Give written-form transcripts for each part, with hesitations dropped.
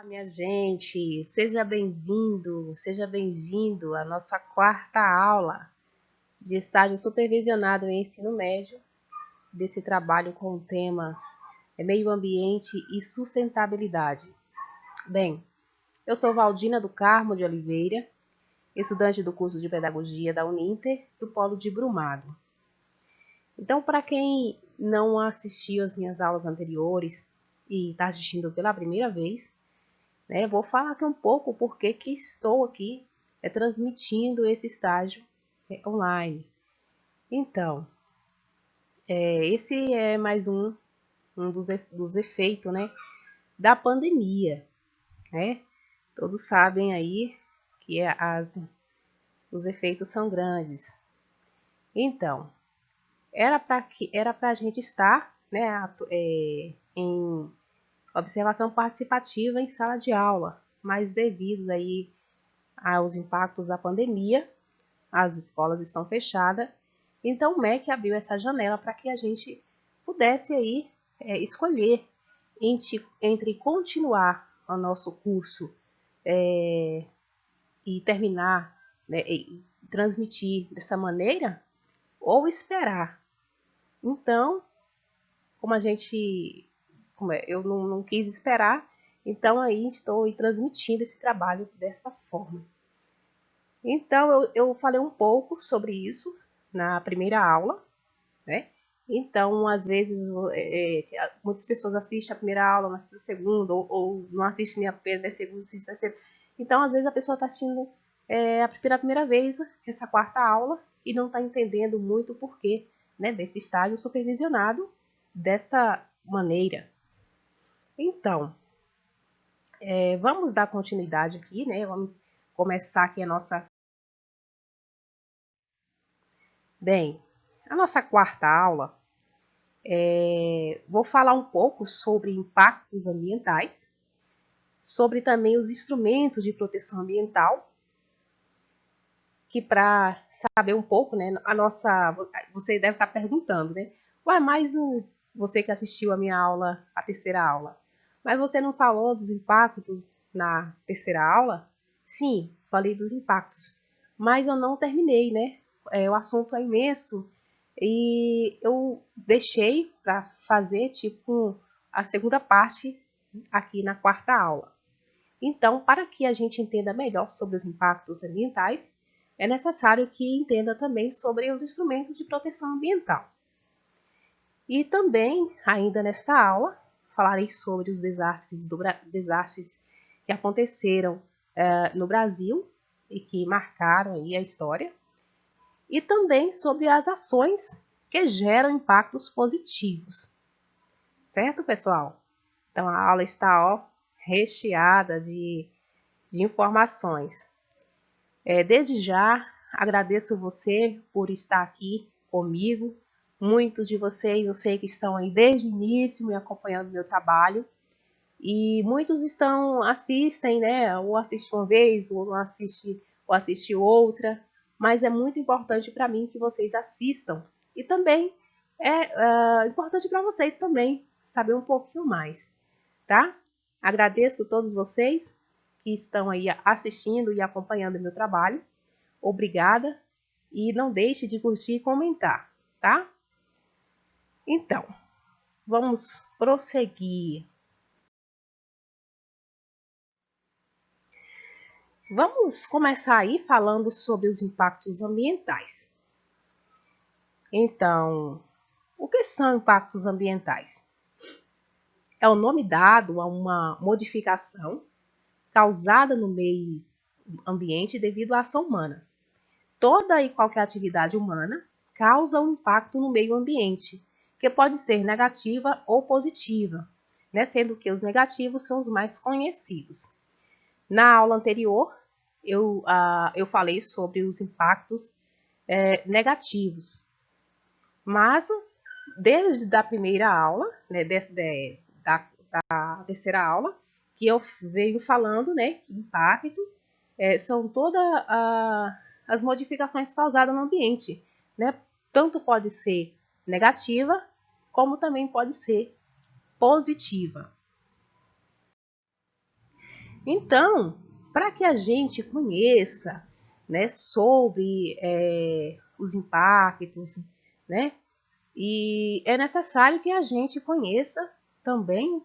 Minha gente, seja bem-vindo à nossa quarta aula de estágio supervisionado em ensino médio, desse trabalho com o tema Meio Ambiente e Sustentabilidade. Bem, eu sou Valdina do Carmo de Oliveira, estudante do curso de Pedagogia da Uninter, do Polo de Brumado. Então, para quem não assistiu às minhas aulas anteriores e está assistindo pela primeira vez, vou falar aqui um pouco porque que estou aqui transmitindo esse estágio online. Então, esse é mais um dos efeitos, da pandemia, Todos sabem aí que os efeitos são grandes. Então, era para a gente estar, em observação participativa em sala de aula, mas devido aí aos impactos da pandemia, as escolas estão fechadas, então o MEC abriu essa janela para que a gente pudesse aí escolher entre continuar o nosso curso e terminar, e transmitir dessa maneira, ou esperar. Então, eu não quis esperar, então aí estou transmitindo esse trabalho dessa forma. Então, eu falei um pouco sobre isso na primeira aula, Então, às vezes, muitas pessoas assistem a primeira aula, não assistem a segunda, ou não assistem nem a primeira, nem a segunda, assistem a terceira. Então, às vezes, a pessoa está assistindo pela primeira vez essa quarta aula e não está entendendo muito o porquê desse estágio supervisionado desta maneira. Então, vamos dar continuidade aqui, Vamos começar aqui a nossa... Bem, a nossa quarta aula, vou falar um pouco sobre impactos ambientais, sobre também os instrumentos de proteção ambiental, que para saber um pouco, você deve estar perguntando, mas você que assistiu a minha aula, a terceira aula, mas você não falou dos impactos na terceira aula? Sim, falei dos impactos, mas eu não terminei, o assunto é imenso e eu deixei para fazer a segunda parte aqui na quarta aula. Então, para que a gente entenda melhor sobre os impactos ambientais, é necessário que entenda também sobre os instrumentos de proteção ambiental. E também, ainda nesta aula, falarei sobre os desastres que aconteceram no Brasil e que marcaram aí a história, e também sobre as ações que geram impactos positivos. Certo, pessoal? Então, a aula está recheada de informações. Desde já, agradeço você por estar aqui comigo. Muitos de vocês, eu sei que estão aí desde o início, me acompanhando no meu trabalho. E muitos assistem, ou assistem uma vez, ou não assistem outra. Mas é muito importante para mim que vocês assistam. E também é importante para vocês também saber um pouquinho mais, tá? Agradeço a todos vocês que estão aí assistindo e acompanhando o meu trabalho. Obrigada. E não deixe de curtir e comentar, tá? Então, vamos prosseguir. Vamos começar aí falando sobre os impactos ambientais. Então, o que são impactos ambientais? É o nome dado a uma modificação causada no meio ambiente devido à ação humana. Toda e qualquer atividade humana causa um impacto no meio ambiente, que pode ser negativa ou positiva, sendo que os negativos são os mais conhecidos. Na aula anterior, eu falei sobre os impactos negativos, mas desde a primeira aula, da terceira aula, que eu venho falando, que impacto são todas as modificações causadas no ambiente, Tanto pode ser negativa, como também pode ser positiva. Então, para que a gente conheça, né, sobre os impactos, né, e é necessário que a gente conheça também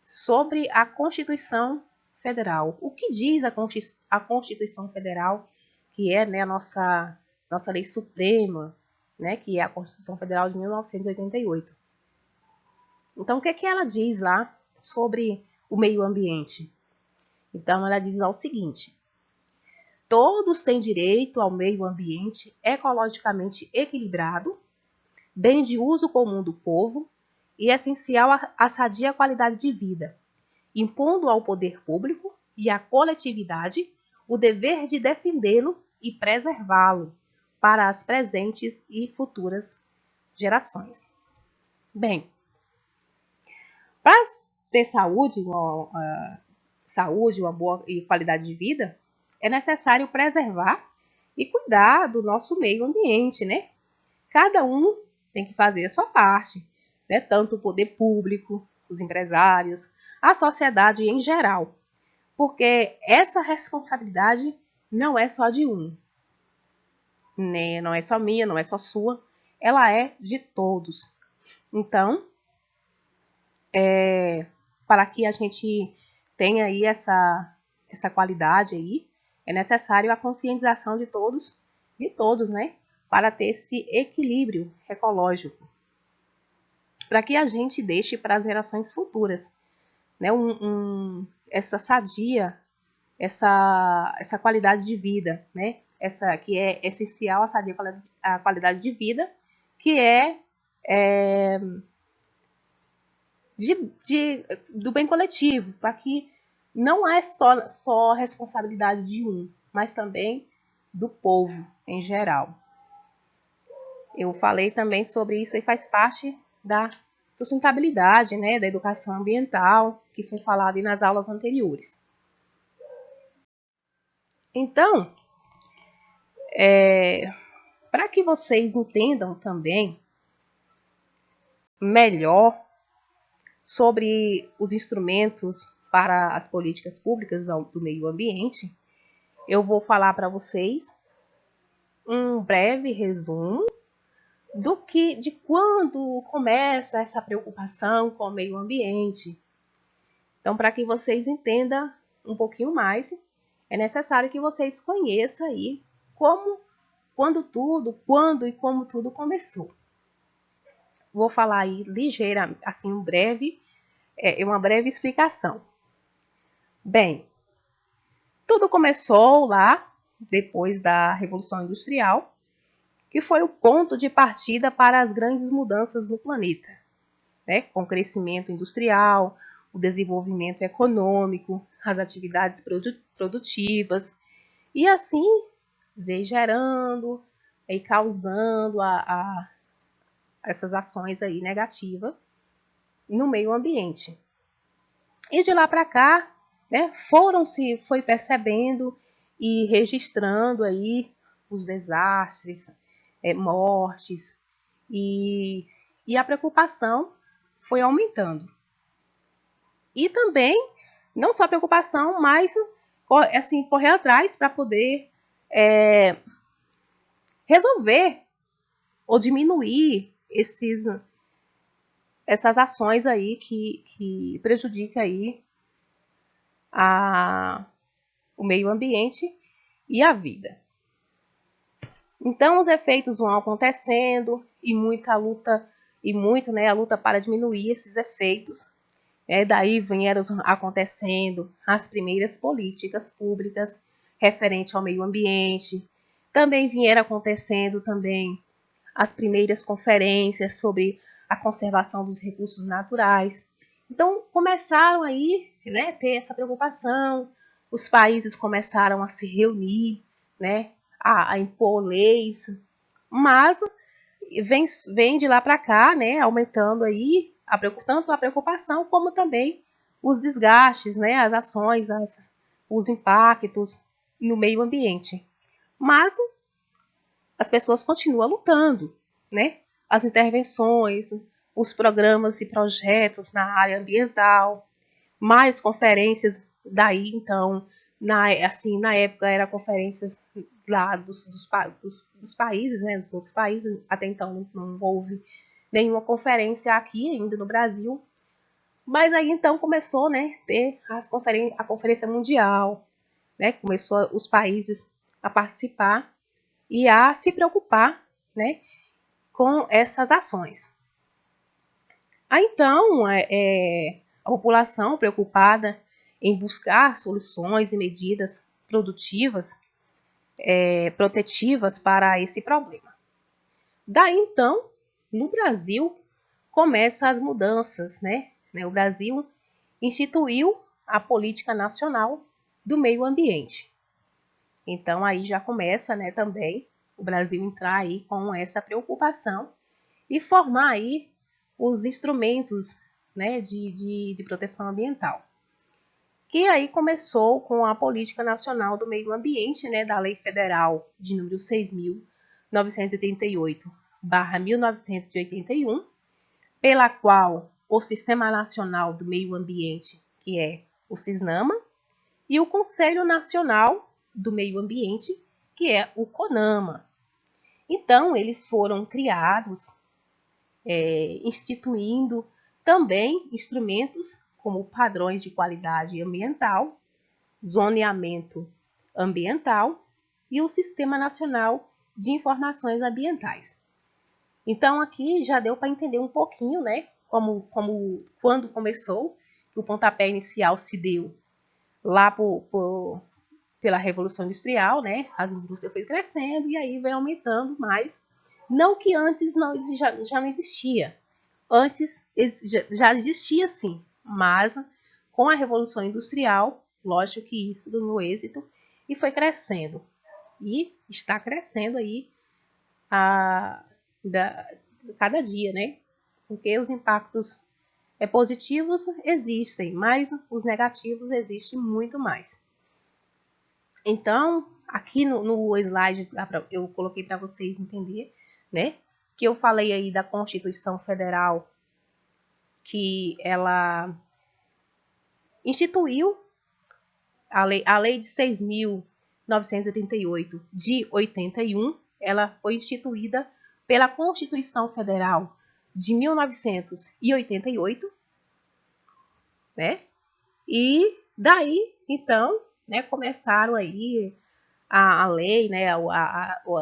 sobre a Constituição Federal. O que diz a Constituição Federal, que é, né, a nossa lei suprema, né, que é a Constituição Federal de 1988. Então, o que é que ela diz lá sobre o meio ambiente? Então, ela diz lá o seguinte: todos têm direito ao meio ambiente ecologicamente equilibrado, bem de uso comum do povo e essencial à sadia qualidade de vida, impondo ao poder público e à coletividade o dever de defendê-lo e preservá-lo para as presentes e futuras gerações. Bem, para ter saúde, uma boa e qualidade de vida, é necessário preservar e cuidar do nosso meio ambiente, né? Cada um tem que fazer a sua parte, né? Tanto o poder público, os empresários, a sociedade em geral, porque essa responsabilidade não é só de um, né? Não é só minha, não é só sua, ela é de todos. Então, para que a gente tenha aí essa qualidade aí, é necessário a conscientização de todos, né? Para ter esse equilíbrio ecológico, para que a gente deixe para as gerações futuras, né? Essa sadia, essa qualidade de vida, né? Essa que é essencial a sadia a qualidade de vida, que é do bem coletivo, para que não é só responsabilidade de um, mas também do povo em geral. Eu falei também sobre isso e faz parte da sustentabilidade, né, da educação ambiental, que foi falado nas aulas anteriores. Então, para que vocês entendam também melhor sobre os instrumentos para as políticas públicas do meio ambiente, eu vou falar para vocês um breve resumo de quando começa essa preocupação com o meio ambiente. Então, para que vocês entendam um pouquinho mais, é necessário que vocês conheçam aí quando e como tudo começou. Vou falar aí ligeira, assim, uma breve explicação. Bem, tudo começou lá depois da Revolução Industrial, que foi o ponto de partida para as grandes mudanças no planeta, né? Com o crescimento industrial, o desenvolvimento econômico, as atividades produtivas, e assim veio gerando e causando essas ações aí negativas no meio ambiente. E de lá para cá, né, foi percebendo e registrando aí os desastres, mortes, e a preocupação foi aumentando. E também, não só a preocupação, mas assim, correr atrás para poder resolver ou diminuir essas ações aí que prejudicam aí o meio ambiente e a vida. Então, os efeitos vão acontecendo e muita luta, né, a luta para diminuir esses efeitos. Daí vieram acontecendo as primeiras políticas públicas referentes ao meio ambiente. Também vieram acontecendo também as primeiras conferências sobre a conservação dos recursos naturais. Então, começaram aí, né, ter essa preocupação, os países começaram a se reunir, né, a impor leis, mas vem de lá para cá, né, aumentando aí tanto a preocupação como também os desgastes, né, as ações, os impactos no meio ambiente. Mas as pessoas continuam lutando, né? As intervenções, os programas e projetos na área ambiental, mais conferências Daí, então, na época, eram conferências lá dos países, né, dos outros países. Até então não houve nenhuma conferência aqui ainda no Brasil. Mas aí, então, começou, né, ter a Conferência Mundial, né, começou os países a participar e a se preocupar, né, com essas ações. Aí, então, a população preocupada em buscar soluções e medidas produtivas, protetivas para esse problema. Daí, então, no Brasil, começam as mudanças, né? O Brasil instituiu a Política Nacional do Meio Ambiente. Então, aí já começa, né, também o Brasil entrar aí com essa preocupação e formar aí os instrumentos, né, de proteção ambiental. Que aí começou com a Política Nacional do Meio Ambiente, né, da Lei Federal de número 6.938/1981, pela qual o Sistema Nacional do Meio Ambiente, que é o CISNAMA, e o Conselho Nacional do Meio Ambiente, que é o CONAMA. Então, eles foram criados, instituindo também instrumentos como padrões de qualidade ambiental, zoneamento ambiental e o Sistema Nacional de Informações Ambientais. Então, aqui já deu para entender um pouquinho, né, quando começou, que o pontapé inicial se deu lá pela Revolução Industrial, né, as indústrias foram crescendo e aí vem aumentando mais. Não que antes já não existia. Antes já existia sim, mas com a Revolução Industrial, lógico que isso ganhou êxito e foi crescendo. E está crescendo aí cada dia, né? Porque os impactos positivos existem, mas os negativos existem muito mais. Então, aqui no slide eu coloquei para vocês entenderem, né? Que eu falei aí da Constituição Federal, que ela instituiu a lei de 6.938 de 81, ela foi instituída pela Constituição Federal de 1988, né? E daí, então, né, começaram aí a lei, né,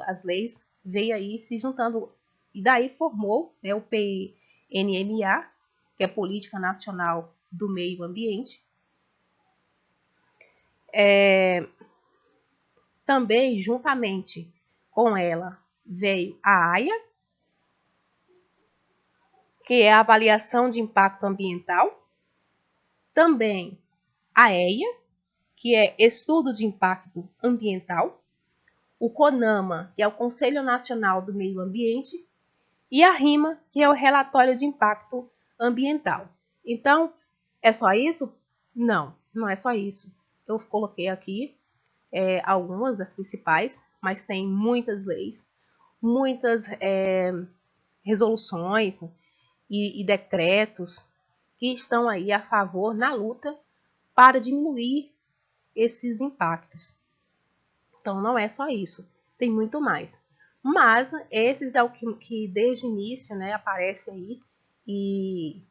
as leis veio aí se juntando, e daí formou, né, o PNMA, que é Política Nacional do Meio Ambiente. Também, juntamente com ela, veio a AIA, que é a Avaliação de Impacto Ambiental. Também a EIA, que é Estudo de Impacto Ambiental. O CONAMA, que é o Conselho Nacional do Meio Ambiente. E a RIMA, que é o Relatório de Impacto Ambiental. Então, é só isso? Não, não é só isso. Eu coloquei aqui algumas das principais, mas tem muitas leis, muitas resoluções e decretos que estão aí a favor na luta para diminuir esses impactos. Então, não é só isso, tem muito mais. Mas esses é o que desde o início, né, aparece aí e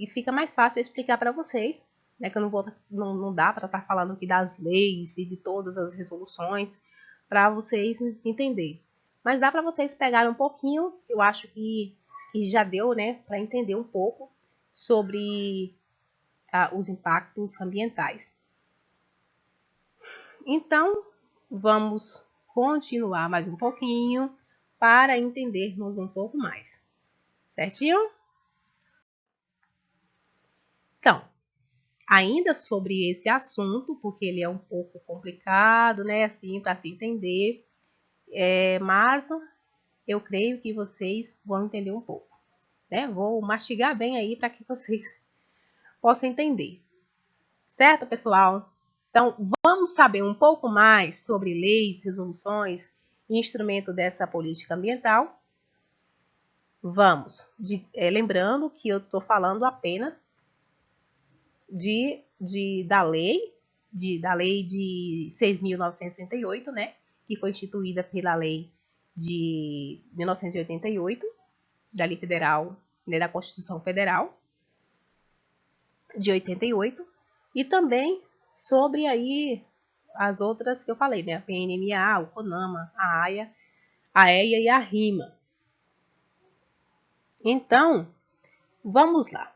fica mais fácil eu explicar para vocês, né, que eu não dá para estar falando aqui das leis e de todas as resoluções para vocês entenderem. Mas dá para vocês pegarem um pouquinho, eu acho que já deu, né, para entender um pouco sobre os impactos ambientais. Então, vamos continuar mais um pouquinho para entendermos um pouco mais. Certinho? Então, ainda sobre esse assunto, porque ele é um pouco complicado, né, assim, para se entender, mas eu creio que vocês vão entender um pouco, né? Vou mastigar bem aí para que vocês possam entender. Certo, pessoal? Então, vamos saber um pouco mais sobre leis, resoluções e instrumento dessa política ambiental? Vamos. Lembrando que eu estou falando apenas da lei da lei de 6.938, né, que foi instituída pela lei de 1988, da Lei Federal, né, da Constituição Federal de 88, e também sobre aí as outras que eu falei, né, a PNMA, o CONAMA, a AIA, a EIA e a RIMA. Então, vamos lá.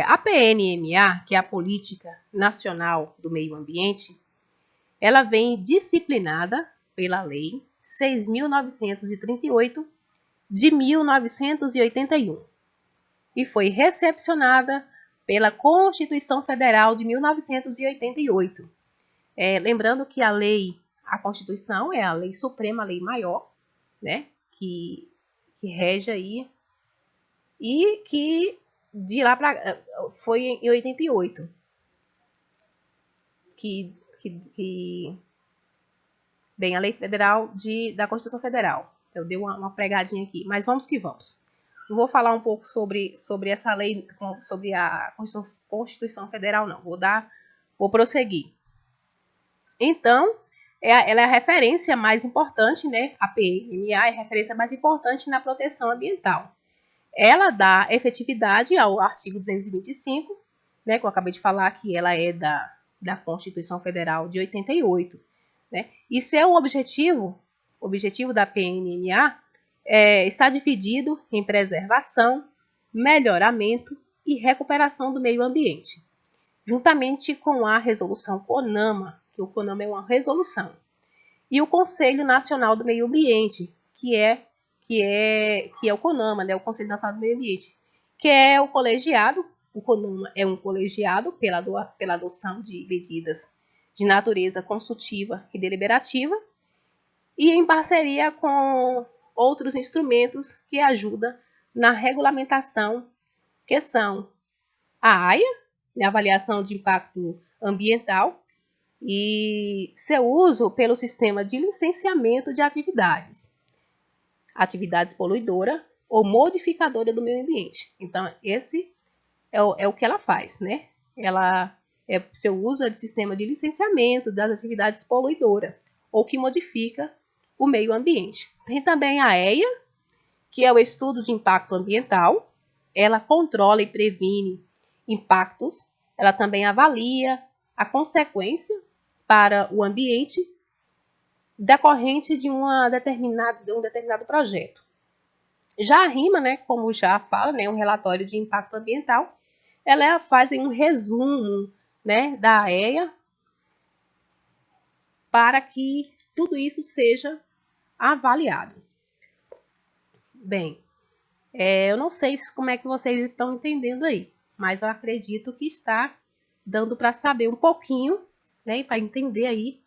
A PNMA, que é a Política Nacional do Meio Ambiente, ela vem disciplinada pela Lei 6.938 de 1981 e foi recepcionada pela Constituição Federal de 1988. Lembrando que a Constituição é a lei suprema, a lei maior, né, que rege aí, e que de lá para foi em 88 que bem, a lei federal da Constituição Federal. Eu dei uma pregadinha aqui, mas vamos que vamos. Não vou falar um pouco sobre essa lei, sobre a Constituição Federal, não. Vou prosseguir. Então, ela é a referência mais importante, né? A PNMA é a referência mais importante na proteção ambiental. Ela dá efetividade ao artigo 225, né? Que eu acabei de falar que ela é da Constituição Federal de 88. Né? E seu objetivo da PNMA está dividido em preservação, melhoramento e recuperação do meio ambiente, juntamente com a resolução CONAMA, que o CONAMA é uma resolução, e o Conselho Nacional do Meio Ambiente, que é o CONAMA, né? O Conselho Nacional do Meio Ambiente, que é o colegiado. O CONAMA é um colegiado pela adoção de medidas de natureza consultiva e deliberativa, e em parceria com outros instrumentos que ajudam na regulamentação, que são a AIA, a Avaliação de Impacto Ambiental, e seu uso pelo sistema de licenciamento de atividades poluidoras ou modificadoras do meio ambiente. Então, esse é o que ela faz, né? Seu uso é de sistema de licenciamento das atividades poluidoras ou que modifica o meio ambiente. Tem também a EIA, que é o estudo de impacto ambiental. Ela controla e previne impactos. Ela também avalia a consequência para o ambiente decorrente de um determinado projeto. Já a RIMA, né, como já fala, né, um relatório de impacto ambiental, ela faz um resumo, né, da EIA para que tudo isso seja avaliado. Bem, eu não sei como é que vocês estão entendendo aí, mas eu acredito que está dando para saber um pouquinho, né, para entender aí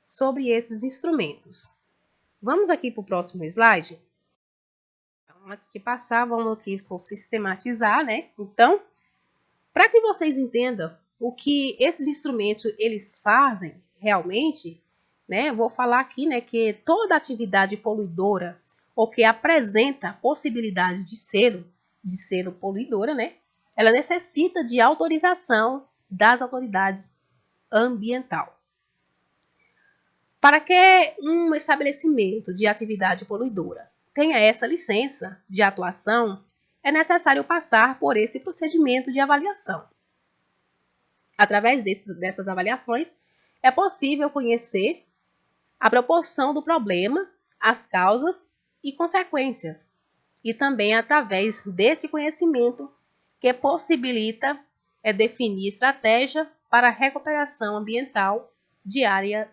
sobre esses instrumentos. Vamos aqui para o próximo slide. Antes de passar, vamos aqui sistematizar, né? Então, para que vocês entendam o que esses instrumentos eles fazem realmente, né? Vou falar aqui, né, que toda atividade poluidora ou que apresenta possibilidade de ser poluidora, né? Ela necessita de autorização das autoridades ambientais. Para que um estabelecimento de atividade poluidora tenha essa licença de atuação, é necessário passar por esse procedimento de avaliação. Através dessas avaliações, é possível conhecer a proporção do problema, as causas e consequências, e também através desse conhecimento que possibilita definir estratégia para a recuperação ambiental de áreas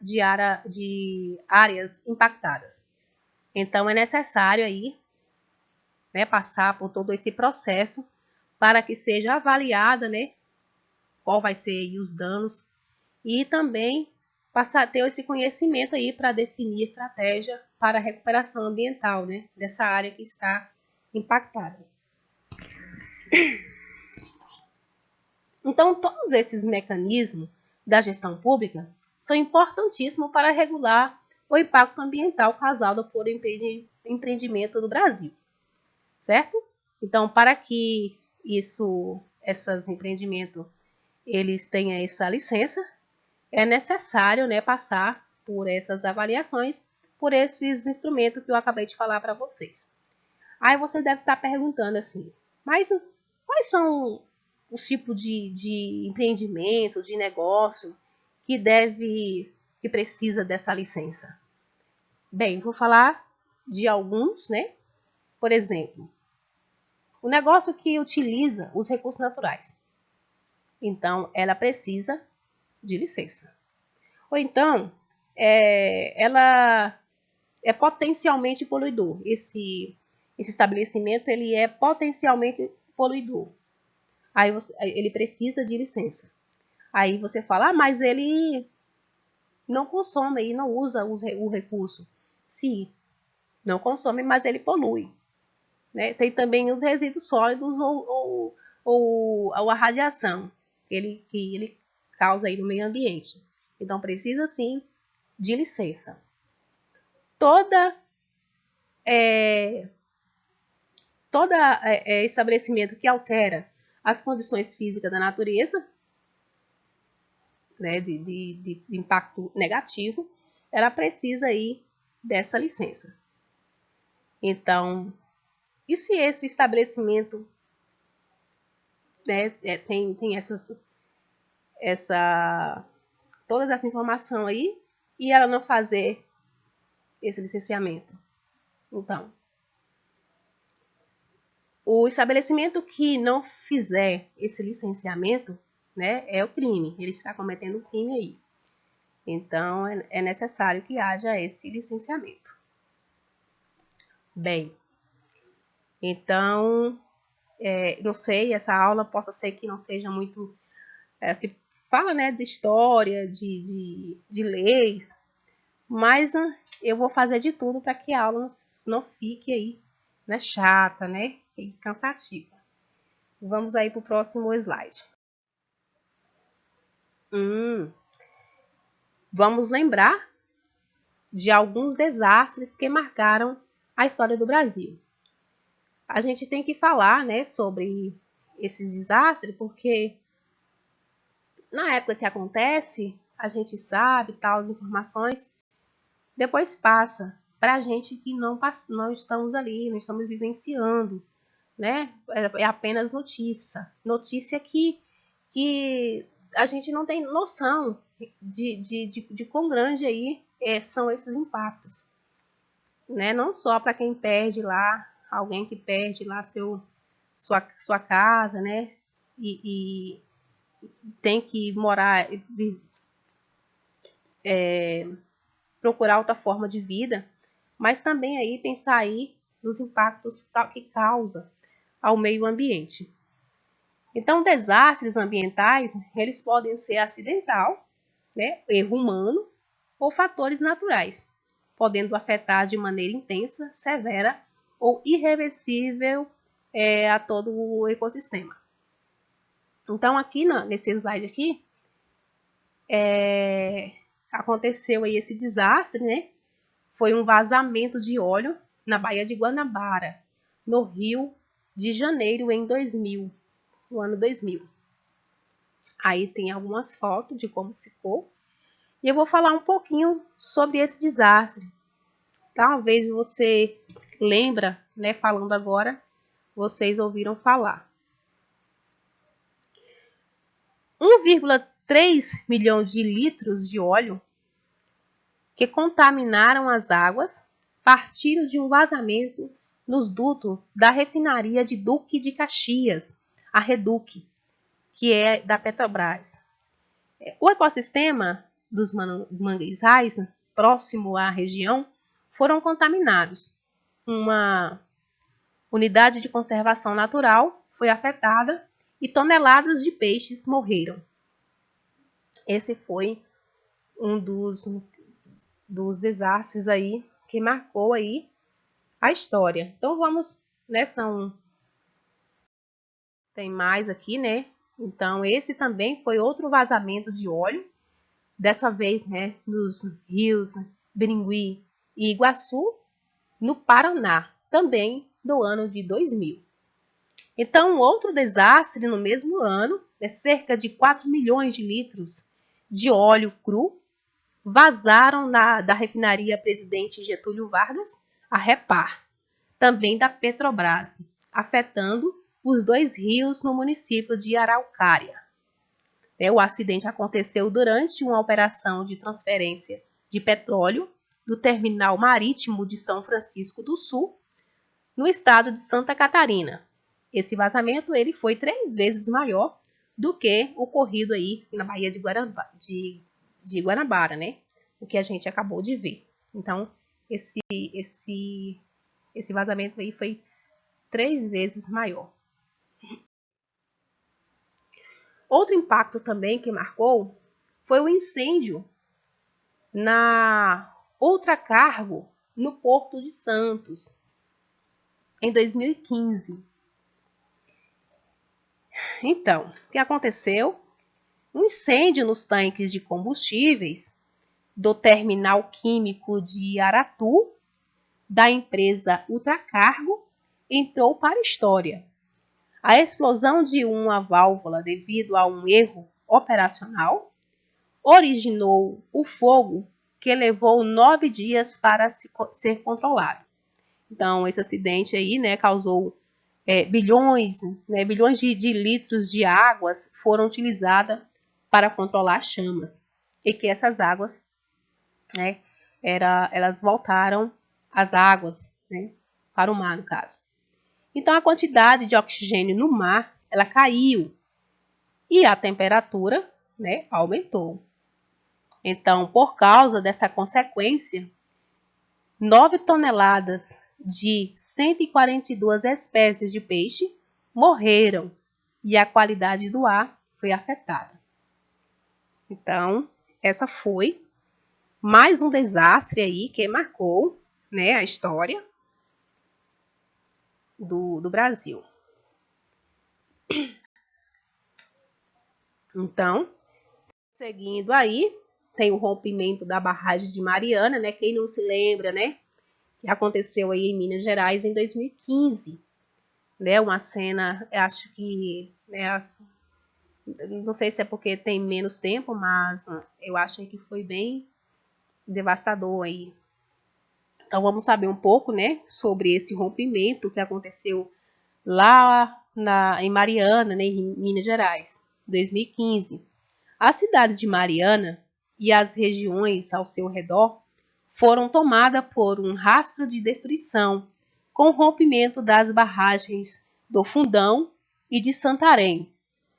impactadas. Então, é necessário aí, né, passar por todo esse processo para que seja avaliada, né, qual vai ser aí os danos e também passar a ter esse conhecimento aí para definir estratégia para a recuperação ambiental, né, dessa área que está impactada. Então, todos esses mecanismos da gestão pública são importantíssimos para regular o impacto ambiental causado por empreendimento no Brasil, certo? Então, para que esses empreendimentos eles tenham essa licença, é necessário, né, passar por essas avaliações, por esses instrumentos que eu acabei de falar para vocês. Aí você deve estar perguntando assim, mas quais são os tipos de empreendimento, de negócio que precisa dessa licença? Bem, vou falar de alguns, né? Por exemplo, o negócio que utiliza os recursos naturais. Então, ela precisa de licença. Ou então, ela é potencialmente poluidor. Esse estabelecimento ele é potencialmente poluidor. Aí ele precisa de licença. Aí você fala, mas ele não consome e não usa o recurso. Sim, não consome, mas ele polui. Né? Tem também os resíduos sólidos ou a radiação que ele causa aí no meio ambiente. Então, precisa sim de licença. Todo estabelecimento que altera as condições físicas da natureza, né, de impacto negativo, ela precisa aí dessa licença. Então, e se esse estabelecimento, né, tem toda essa informação aí e ela não fazer esse licenciamento? Então, o estabelecimento que não fizer esse licenciamento, né, é o crime. Ele está cometendo um crime aí. Então, é necessário que haja esse licenciamento. Bem, então, não sei, essa aula possa ser que não seja muito... se fala, né, de história, de leis, mas eu vou fazer de tudo para que a aula não fique aí, né, chata, né, e cansativa. Vamos aí para o próximo slide. Vamos lembrar de alguns desastres que marcaram a história do Brasil. A gente tem que falar, né, sobre esses desastres, porque na época que acontece, a gente sabe tal as informações, depois passa para a gente que não estamos ali, não estamos vivenciando, né? É apenas notícia que a gente não tem noção de quão grande aí são esses impactos, né? Não só para quem perde lá, alguém que perde lá sua casa, né? E tem que morar, procurar outra forma de vida, mas também aí pensar aí nos impactos que causa ao meio ambiente. Então, desastres ambientais, eles podem ser acidental, né, erro humano ou fatores naturais, podendo afetar de maneira intensa, severa ou irreversível a todo o ecossistema. Então, aqui nesse slide aqui, aconteceu aí esse desastre, né? Foi um vazamento de óleo na Baía de Guanabara, no Rio de Janeiro, em 2000, no ano 2000. Aí tem algumas fotos de como ficou. E eu vou falar um pouquinho sobre esse desastre. Talvez você lembra, né, falando agora, vocês ouviram falar. 1,3 milhão de litros de óleo que contaminaram as águas partiram de um vazamento nos dutos da refinaria de Duque de Caxias, a Reduc, que é da Petrobras. O ecossistema dos manguezais próximo à região foram contaminados. Uma unidade de conservação natural foi afetada e toneladas de peixes morreram. Esse foi um dos desastres aí que marcou aí a história. Então vamos, né, tem mais aqui, né? Então esse também foi outro vazamento de óleo, dessa vez, né, nos rios Birigui e Iguaçu, no Paraná, também do ano de 2000. Então outro desastre no mesmo ano cerca de 4 milhões de litros de óleo cru vazaram da refinaria Presidente Getúlio Vargas, a Repar, também da Petrobras, afetando os dois rios no município de Araucária. O acidente aconteceu durante uma operação de transferência de petróleo do terminal marítimo de São Francisco do Sul, no estado de Santa Catarina. Esse vazamento ele foi 3 vezes maior do que o ocorrido aí na Baía de Guanabara, né? O que a gente acabou de ver. Então, esse vazamento aí foi 3 vezes maior. Outro impacto também que marcou foi o incêndio na Ultracargo no Porto de Santos, em 2015. Então, o que aconteceu? Um incêndio nos tanques de combustíveis do terminal químico de Aratu, da empresa Ultracargo, entrou para a história. A explosão de uma válvula devido a um erro operacional originou o fogo que levou 9 dias para ser controlado. Então, esse acidente aí, né, causou bilhões de litros de águas foram utilizadas para controlar as chamas. E que essas águas, né, elas voltaram as águas, né, para o mar, no caso. Então, a quantidade de oxigênio no mar, ela caiu e a temperatura, né, aumentou. Então, por causa dessa consequência, 9 toneladas de 142 espécies de peixe morreram e a qualidade do ar foi afetada. Então, essa foi mais um desastre aí que marcou, né, a história do Brasil. Então, seguindo aí, tem o rompimento da barragem de Mariana, né? Quem não se lembra, né? Que aconteceu aí em Minas Gerais em 2015. Né? Uma cena, eu acho que, né, não sei se é porque tem menos tempo, mas eu acho que foi bem devastador aí. Então vamos saber um pouco, né, sobre esse rompimento que aconteceu lá em Mariana, né, em Minas Gerais, 2015. A cidade de Mariana e as regiões ao seu redor foram tomadas por um rastro de destruição, com o rompimento das barragens do Fundão e de Santarém,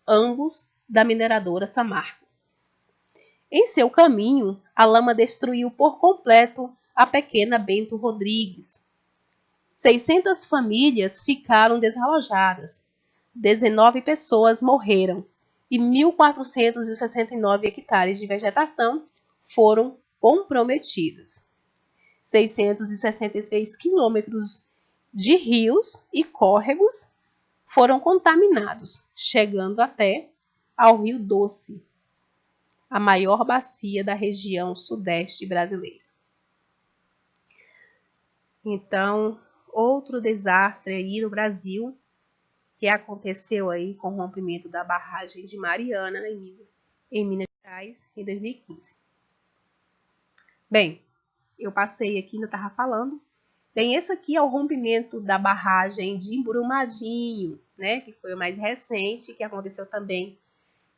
ambos da mineradora Samarco. Em seu caminho, a lama destruiu por completo a pequena Bento Rodrigues. 600 famílias ficaram desalojadas, 19 pessoas morreram e 1.469 hectares de vegetação foram comprometidos. 663 quilômetros de rios e córregos foram contaminados, chegando até ao Rio Doce, a maior bacia da região sudeste brasileira. Então, outro desastre aí no Brasil, que aconteceu aí com o rompimento da barragem de Mariana em Minas Gerais em 2015. Bem, eu passei aqui, ainda estava falando. Bem, esse aqui é o rompimento da barragem de Brumadinho, né, que foi o mais recente, que aconteceu também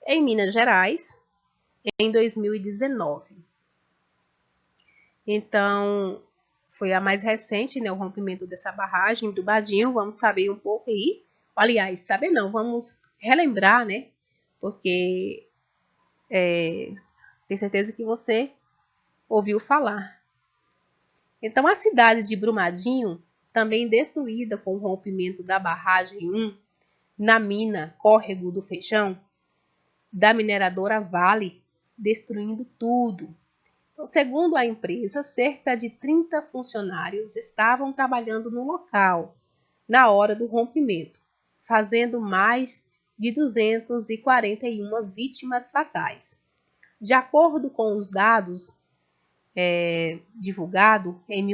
em Minas Gerais em 2019. Então, foi a mais recente, né, o rompimento dessa barragem do Brumadinho. Vamos saber um pouco aí. Aliás, saber não, vamos relembrar, né, porque tenho certeza que você ouviu falar. Então, a cidade de Brumadinho, também destruída com o rompimento da barragem 1, na mina Córrego do Feijão, da mineradora Vale, destruindo tudo. Então, segundo a empresa, cerca de 30 funcionários estavam trabalhando no local na hora do rompimento, fazendo mais de 241 vítimas fatais. De acordo com os dados divulgados em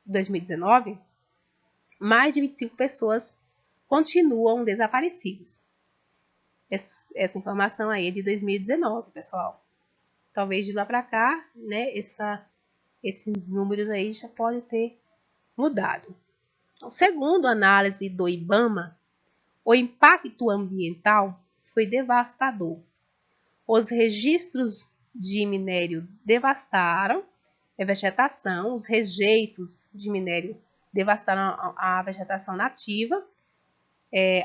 2019, mais de 25 pessoas continuam desaparecidas. Essa informação aí é de 2019, pessoal. Talvez de lá para cá, né, esses números aí já podem ter mudado. Então, segundo a análise do IBAMA, o impacto ambiental foi devastador. Os registros de minério devastaram a vegetação, os rejeitos de minério devastaram a vegetação nativa,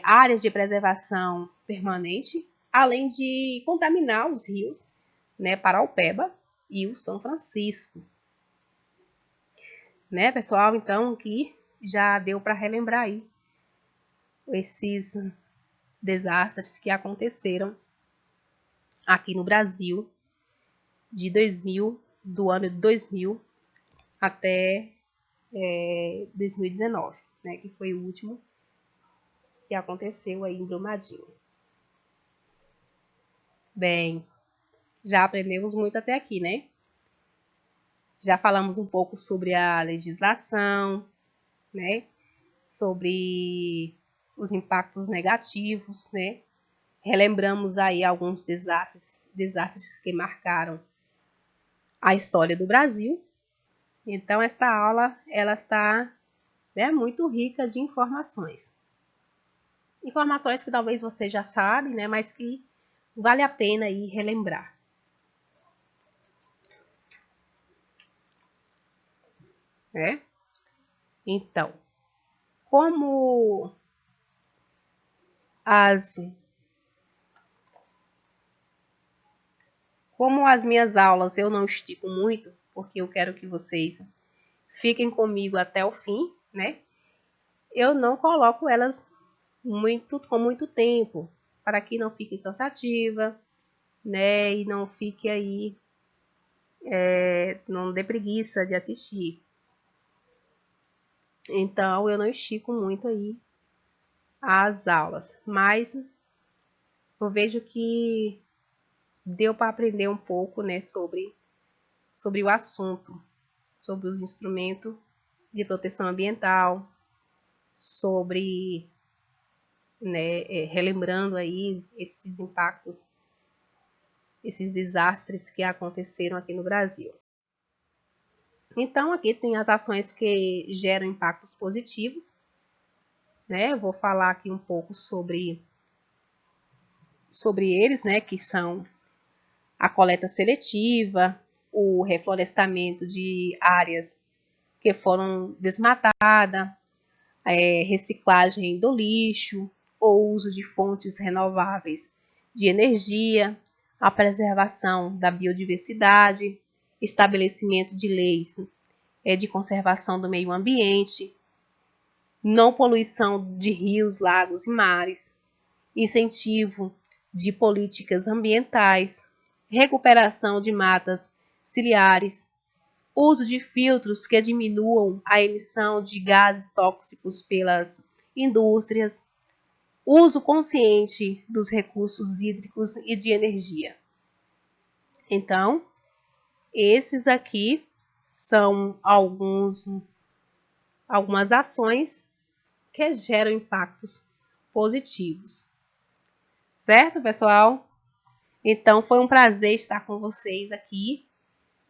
áreas de preservação permanente, além de contaminar os rios, né, Paraupeba e o São Francisco. Né, pessoal? Então, aqui já deu para relembrar aí esses desastres que aconteceram aqui no Brasil do ano de 2000 até 2019, né, que foi o último que aconteceu aí em Brumadinho. Bem, já aprendemos muito até aqui, né? Já falamos um pouco sobre a legislação, né? Sobre os impactos negativos, né? Relembramos aí alguns desastres que marcaram a história do Brasil. Então, esta aula, ela está, né, muito rica de informações. Informações que talvez você já sabe, né, mas que vale a pena aí relembrar. Né? Então, como as minhas aulas eu não estico muito, porque eu quero que vocês fiquem comigo até o fim, né? Eu não coloco elas com muito tempo, para que não fique cansativa, né? E não fique aí, não dê preguiça de assistir. Então, eu não estico muito aí as aulas, mas eu vejo que deu para aprender um pouco, né, sobre o assunto, sobre os instrumentos de proteção ambiental, sobre, né, relembrando aí esses impactos, esses desastres que aconteceram aqui no Brasil. Então, aqui tem as ações que geram impactos positivos, né? Eu vou falar aqui um pouco sobre eles, né, que são a coleta seletiva, o reflorestamento de áreas que foram desmatadas, reciclagem do lixo, o uso de fontes renováveis de energia, a preservação da biodiversidade, estabelecimento de leis de conservação do meio ambiente, não poluição de rios, lagos e mares, incentivo de políticas ambientais, recuperação de matas ciliares, uso de filtros que diminuam a emissão de gases tóxicos pelas indústrias, uso consciente dos recursos hídricos e de energia. Então, esses aqui são algumas ações que geram impactos positivos. Certo, pessoal? Então, foi um prazer estar com vocês aqui.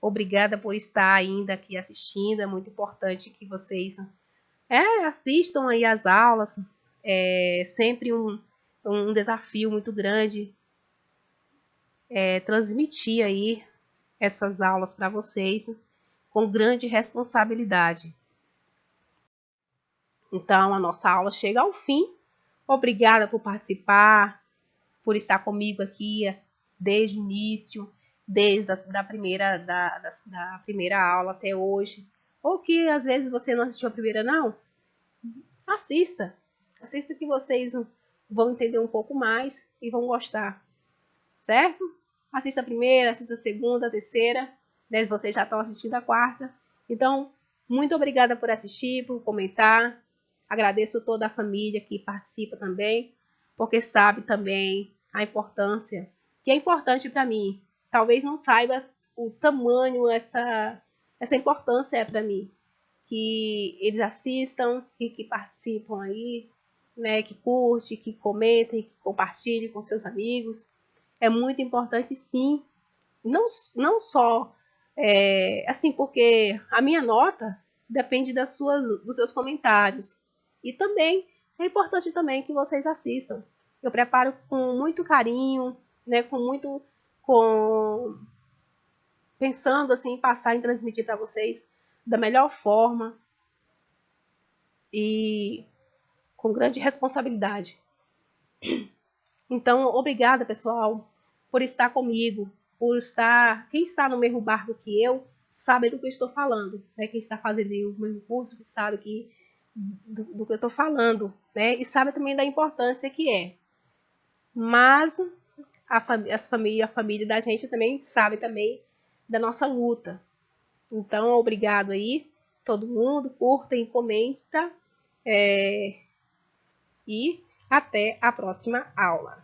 Obrigada por estar ainda aqui assistindo. É muito importante que vocês assistam aí as aulas. É sempre um desafio muito grande transmitir aí essas aulas para vocês com grande responsabilidade. Então, a nossa aula chega ao fim. Obrigada por participar, por estar comigo aqui desde o início, desde da primeira aula até hoje. Ou que às vezes você não assistiu a primeira, não. Assista. Assista que vocês vão entender um pouco mais e vão gostar. Certo? Assista a primeira, assista a segunda, a terceira. Né? Vocês já estão assistindo a quarta. Então, muito obrigada por assistir, por comentar. Agradeço toda a família que participa também, porque sabe também a importância, que é importante para mim. Talvez não saiba o tamanho, essa importância é para mim. Que eles assistam e que participam aí, né, que curte, que comenta e que compartilhe com seus amigos. É muito importante, sim, não só assim, porque a minha nota depende dos seus comentários. E também é importante também que vocês assistam. Eu preparo com muito carinho, né, com pensando assim em passar e transmitir para vocês da melhor forma e com grande responsabilidade. Então, obrigada, pessoal, por estar comigo, quem está no mesmo barco que eu, sabe do que eu estou falando, né? Quem está fazendo o mesmo curso, que sabe do que eu estou falando, né? E sabe também da importância que é. Mas a família da gente também sabe também da nossa luta. Então, obrigado aí, todo mundo, curtem, comentem, e até a próxima aula.